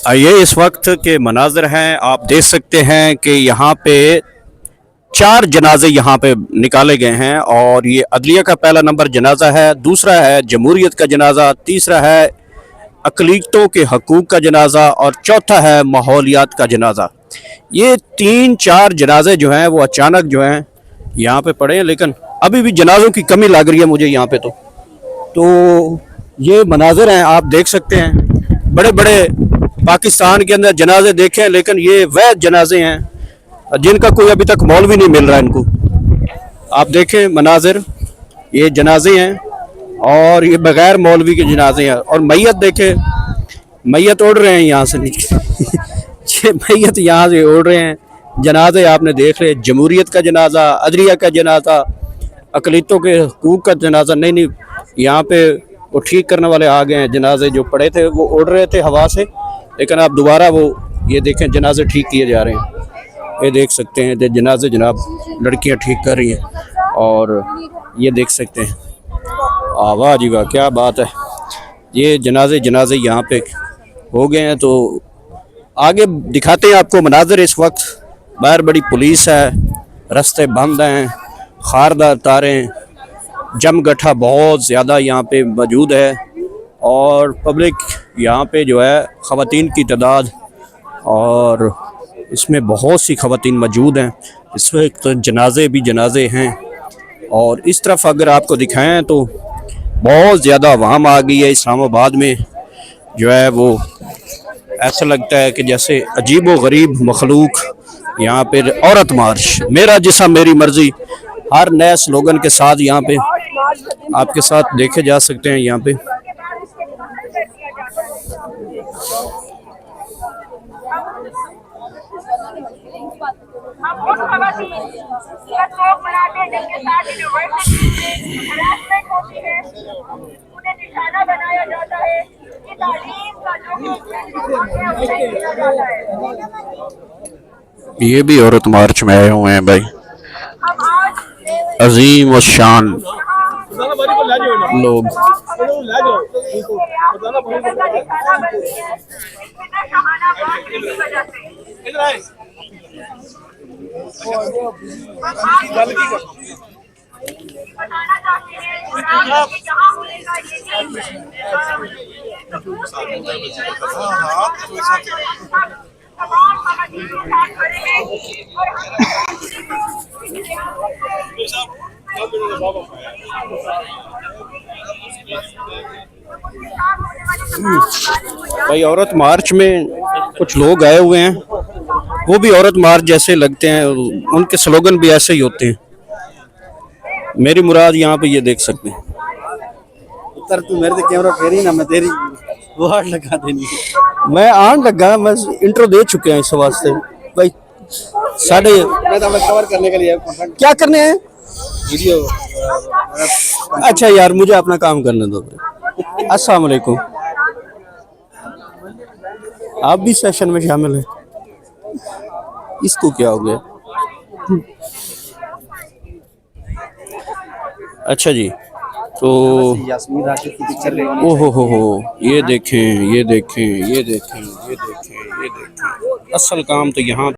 ये इस वक्त के मनाज़र हैं, आप देख सकते हैं कि यहाँ पे 4 जनाजे यहाँ पे निकाले गए हैं और ये अदलिया का पहला नंबर जनाजा है, दूसरा है जमहूरियत का जनाजा, तीसरा है अक़लीतों के हकूक़ का जनाजा और चौथा है माहौलियात का जनाजा। ये 3-4 जनाजे जो हैं वो अचानक जो हैं यहाँ पे पड़े हैं, लेकिन अभी भी जनाजों की कमी लग रही है मुझे यहाँ पे। तो ये मनाज़र हैं, आप देख सकते हैं। बड़े बड़े पाकिस्तान के अंदर जनाजे देखे हैं, लेकिन ये वह जनाजे हैं जिनका कोई अभी तक मौलवी नहीं मिल रहा है इनको। आप देखें मनाजिर, ये जनाजे हैं और ये बगैर मौलवी के जनाजे हैं। और मैयत देखें, मैयत उड़ रहे हैं यहाँ से नीचे ये मैयत यहाँ से उड़ रहे हैं। जनाजे आपने देख रहे, जमहूरियत का जनाजा, अदलिया का जनाजा, अक़लीतों के हकूक़ का जनाजा। नहीं, यहाँ पे वो ठीक करने वाले आ गए हैं। जनाजे जो पड़े थे वो उड़ रहे थे हवा से, लेकिन आप दोबारा वो ये देखें जनाजे ठीक किए जा रहे हैं। ये देख सकते हैं जनाजे जनाब लड़कियां ठीक कर रही हैं और ये देख सकते हैं। वाह जी वाह, क्या बात है। ये जनाजे यहाँ पे हो गए हैं। तो आगे दिखाते हैं आपको मनाज़र। इस वक्त बाहर बड़ी पुलिस है, रास्ते बंद हैं, खारदार तारें, जमगठा बहुत ज़्यादा यहाँ पे मौजूद है और पब्लिक यहाँ पे जो है ख़वातीन की तादाद, और इसमें बहुत सी ख़वातीन मौजूद हैं। इस वक्त तो जनाजे भी जनाजे हैं। और इस तरफ अगर आपको दिखाएं तो बहुत ज़्यादा अवाम आ गई है। इस्लामाबाद में जो है वो ऐसा लगता है कि जैसे अजीब व गरीब मखलूक यहाँ पे। औरत मार्च, मेरा जिस्म मेरी मर्ज़ी, हर नए स्लोगन के साथ यहाँ पे आपके साथ देखे जा सकते हैं। यहाँ पे ये भी औरत मार्च में आए हुए हैं भाई, अजीम व शान लोग। भाई औरत मार्च में कुछ लोग आए हुए हैं, वो भी औरत मार्च जैसे लगते हैं, उनके स्लोगन भी ऐसे ही होते हैं। मेरी मुराद यहाँ पे ये देख सकते हैं। उत्तर तू मेरे से कैमरा फेरी ना, मैं तेरी वाट लगा देनी। मैं आन लगा, मैं इंट्रो दे चुके हैं इस वास्ते भाई। साढ़े मैं तो कवर करने के लिए क्या करने हैं वीडियो। अच्छा यार, मुझे अपना काम करने दो। अस्सलाम वालेकुम, आप भी सेशन में शामिल हैं। इसको क्या हो गया? अच्छा जी, तो यास्मीन राशिद की पिक्चर। ओहो हो, ये देखें, ये देखें, ये देखें, ये देखें, ये देखें। असल काम तो यहाँ